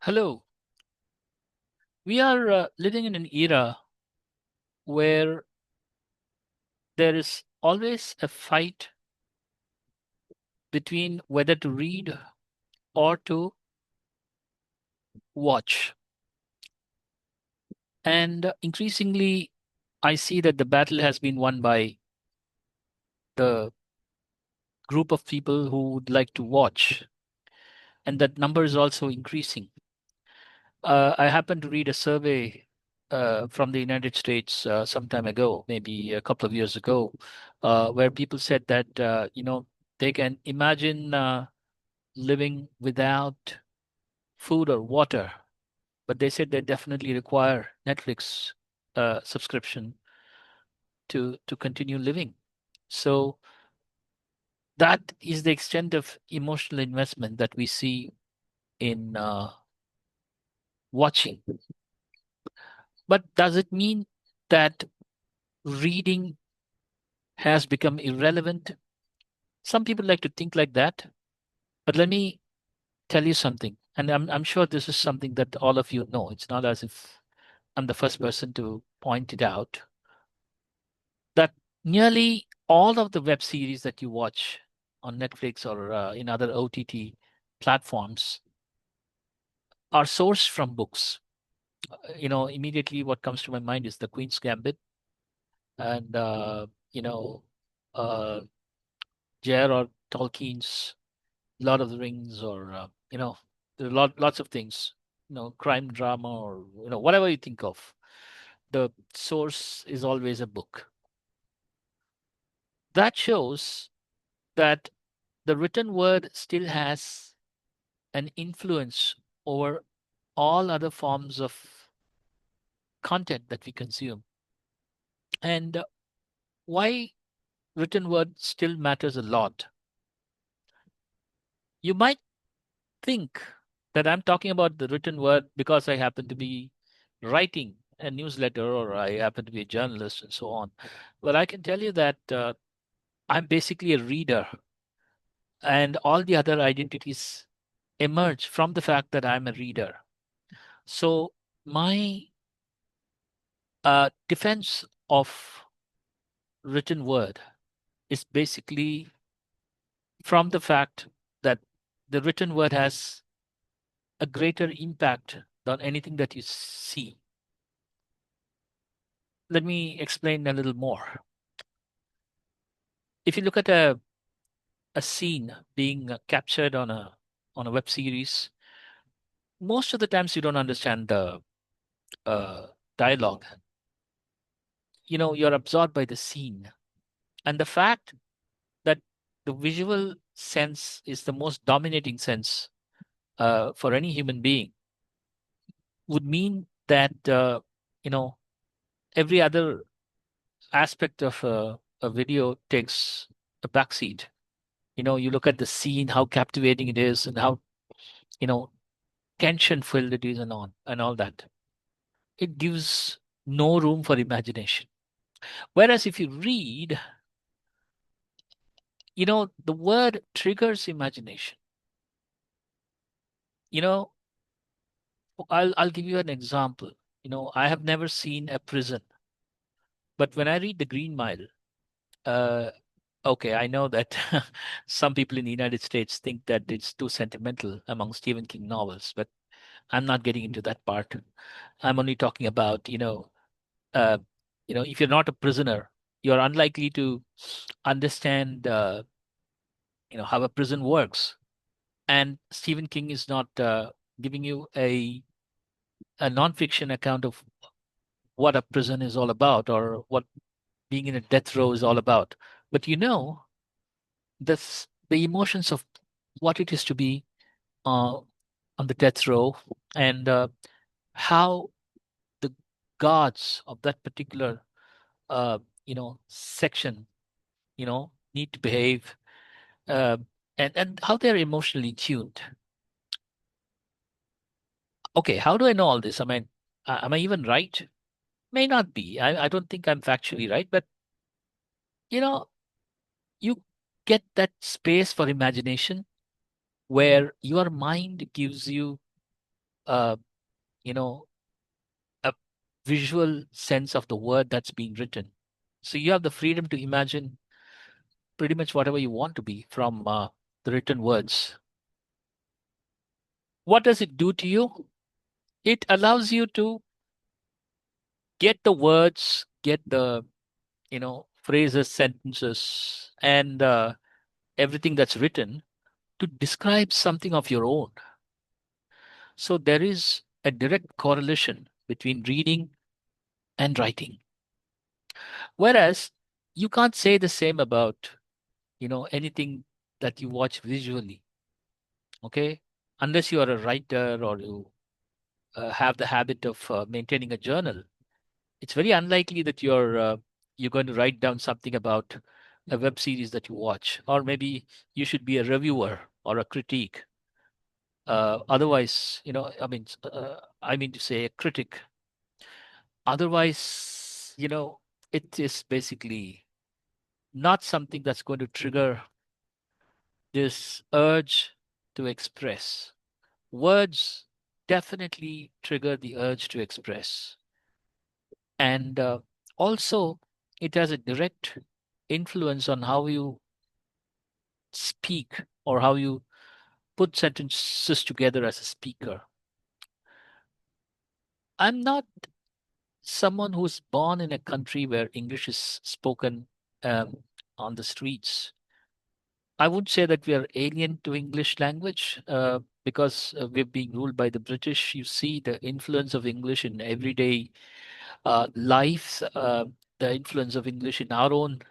Hello. We are living in an era where there is always a fight between whether to read or to watch. And increasingly, I see that the battle has been won by the group of people who would like to watch, and that number is also increasing. I happened to read a survey from the United States some time ago, maybe a couple of years ago, where people said that, they can imagine living without food or water, but they said they definitely require Netflix subscription to continue living. So that is the extent of emotional investment that we see in watching. But does it mean that reading has become irrelevant? Some people like to think like that, but let me tell you something, and I'm sure this is something that all of you know. It's not as if I'm the first person to point it out, that nearly all of the web series that you watch on Netflix or in other OTT platforms are sourced from books. Immediately what comes to my mind is The Queen's Gambit and uh, J.R.R. Tolkien's Lord of the Rings, or there are lots of things, crime drama, or whatever you think of. The source is always a book. That shows that the written word still has an influence over all other forms of content that we consume. And why written word still matters a lot. You might think that I'm talking about the written word because I happen to be writing a newsletter or I happen to be a journalist and so on. Well, I can tell you that I'm basically a reader, and all the other identities emerge from the fact that I'm a reader. So my defense of written word is basically from the fact that the written word has a greater impact than anything that you see. Let me explain a little more. If you look at a scene being captured on a web series, most of the times you don't understand the uh, dialogue. You're absorbed by the scene, and the fact that the visual sense is the most dominating sense for any human being would mean that you know every other aspect of a video takes a backseat. You look at the scene, how captivating it is, and how you know tension filled it is, and all that. It gives no room for imagination. Whereas if you read, the word triggers imagination. You know, I'll give you an example. I have never seen a prison, but when I read The Green Mile, uh, okay, I know that some people in the United States think that it's too sentimental among Stephen King novels, but I'm not getting into that part. I'm only talking about, uh, if you're not a prisoner, you're unlikely to understand, how a prison works. And Stephen King is not giving you a nonfiction account of what a prison is all about or what being in a death row is all about. But the emotions of what it is to be uh, on the death row, and how the guards of that particular section need to behave, uh, and how they're emotionally tuned. Okay, how do I know all this? I mean, am I even right? May not be. I don't think I'm factually right, but you know, you get that space for imagination where your mind gives you uh, you know, a visual sense of the word that's being written. So you have the freedom to imagine pretty much whatever you want to be from the written words. What does it do to you? It allows you to get the words, get the, phrases, sentences, and everything that's written to describe something of your own. So there is a direct correlation between reading and writing. Whereas you can't say the same about, anything that you watch visually, okay? Unless you are a writer or you have the habit of maintaining a journal, it's very unlikely that you're going to write down something about a web series that you watch, or maybe you should be a reviewer or a critique. Otherwise, I mean to say a critic. Otherwise, it is basically not something that's going to trigger this urge to express. Words definitely trigger the urge to express. And also, it has a direct influence on how you speak or how you put sentences together as a speaker. I'm not someone who's born in a country where English is spoken um, on the streets. I would say that we are alien to English language because we're being ruled by the British. You see the influence of English in everyday life, the influence of English in our own,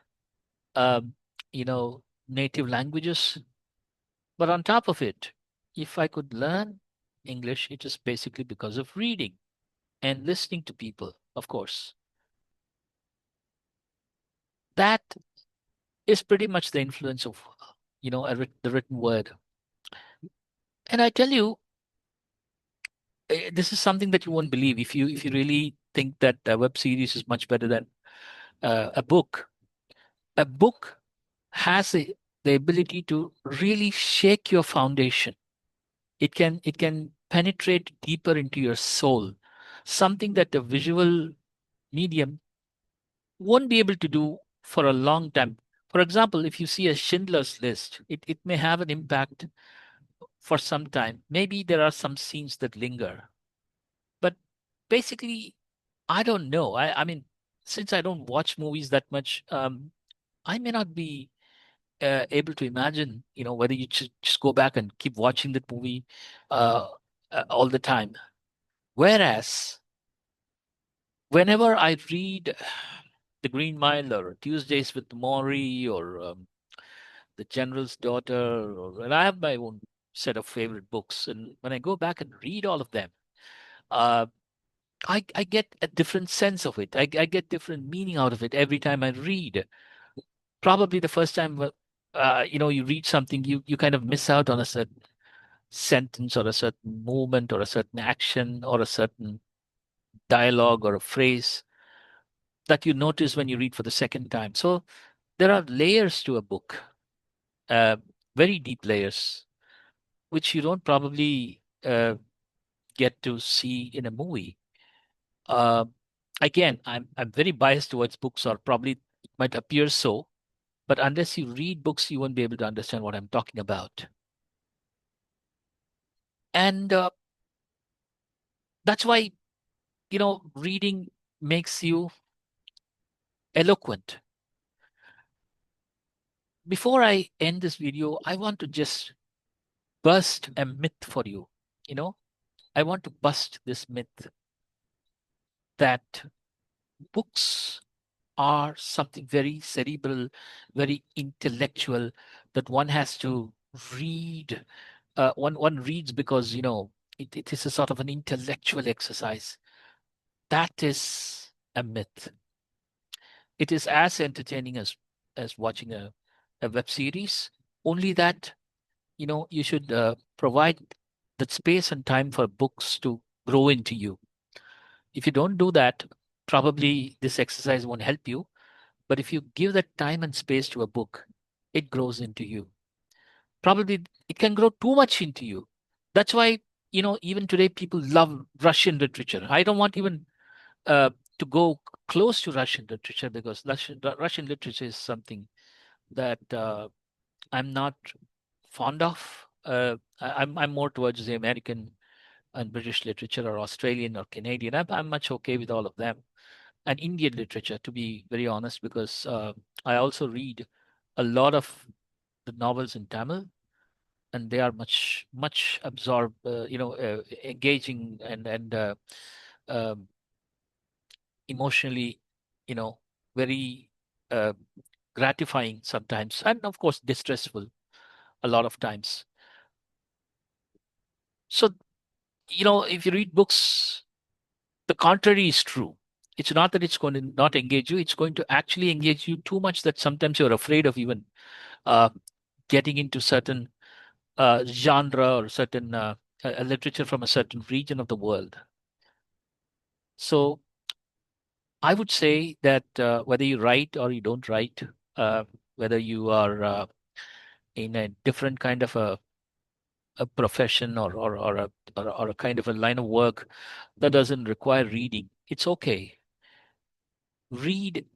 um, native languages. But on top of it, if I could learn English, it is basically because of reading and listening to people, of course. That is pretty much the influence of, the written word. And I tell you, this is something that you won't believe if you really think that a web series is much better than a book. A book has the ability to really shake your foundation. It can penetrate deeper into your soul, something that a visual medium won't be able to do for a long time. For example, if you see a Schindler's List, it may have an impact for some time. Maybe there are some scenes that linger, but basically, I don't know. I mean, since I don't watch movies that much, I may not be able to imagine, whether you just go back and keep watching that movie uh, all the time. Whereas, whenever I read The Green Mile or Tuesdays with Maury or The General's Daughter, and I have my own set of favorite books, and when I go back and read all of them, uh, I get a different sense of it. I get different meaning out of it every time I read. Probably the first time, you read something, you kind of miss out on a certain sentence or a certain movement or a certain action or a certain dialogue or a phrase that you notice when you read for the second time. So there are layers to a book, uh, very deep layers, which you don't probably get to see in a movie. Uh, Again, I'm very biased towards books, or probably it might appear so, but unless you read books, you won't be able to understand what I'm talking about. And that's why, reading makes you eloquent. Before I end this video, I want to just bust a myth for you. You know, I want to bust this myth that books are something very cerebral, very intellectual, that one has to read. One reads because, it is a sort of an intellectual exercise. That is a myth. It is as entertaining as watching a web series, only that, you should provide that space and time for books to grow into you. If you don't do that, probably this exercise won't help you. But if you give that time and space to a book, it grows into you. Probably it can grow too much into you. That's why even today people love Russian literature. I don't want even uh, to go close to Russian literature, because Russian literature is something that I'm not fond of. I'm more towards the American and British literature, or Australian or Canadian. I'm much okay with all of them. And Indian literature, to be very honest, because I also read a lot of the novels in Tamil, and they are much absorb, engaging, and um, emotionally, you know, very uh, gratifying sometimes, and of course distressful a lot of times. So, if you read books, the contrary is true. It's not that it's going to not engage you; it's going to actually engage you too much that sometimes you're afraid of even uh, getting into certain genre, or certain literature from a certain region of the world. So I would say that whether you write or you don't write, whether you are in a different kind of a profession, or a kind of a line of work that doesn't require reading, it's okay. Read,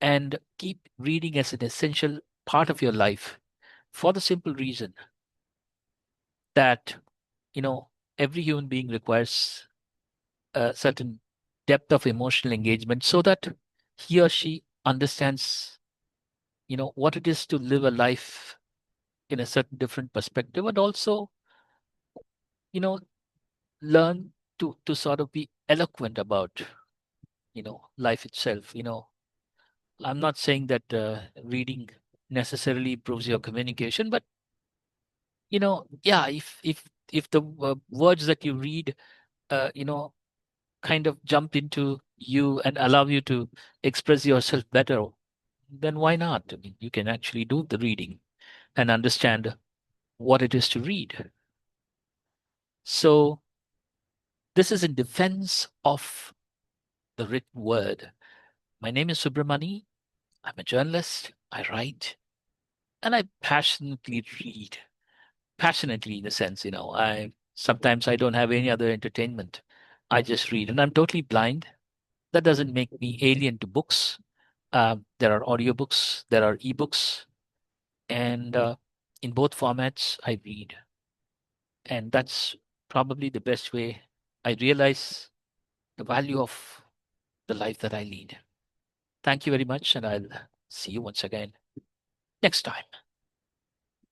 and keep reading as an essential part of your life, for the simple reason that, you know, every human being requires a certain depth of emotional engagement, so that he or she understands, what it is to live a life in a certain different perspective, and also, you know, learn to sort of be eloquent about, life itself. I'm not saying that reading necessarily improves your communication, but yeah, if the words that you read, uh, you know kind of jump into you and allow you to express yourself better, then why not? I mean, you can actually do the reading and understand what it is to read. So this is in defense of the written word. My name is Subramani. I'm a journalist. I write, and I passionately read. Passionately, in a sense, I sometimes I don't have any other entertainment. I just read, and I'm totally blind. That doesn't make me alien to books. There are audiobooks, there are ebooks, and in both formats, I read. And that's probably the best way I realize the value of the life that I lead. Thank you very much, and I'll see you once again next time.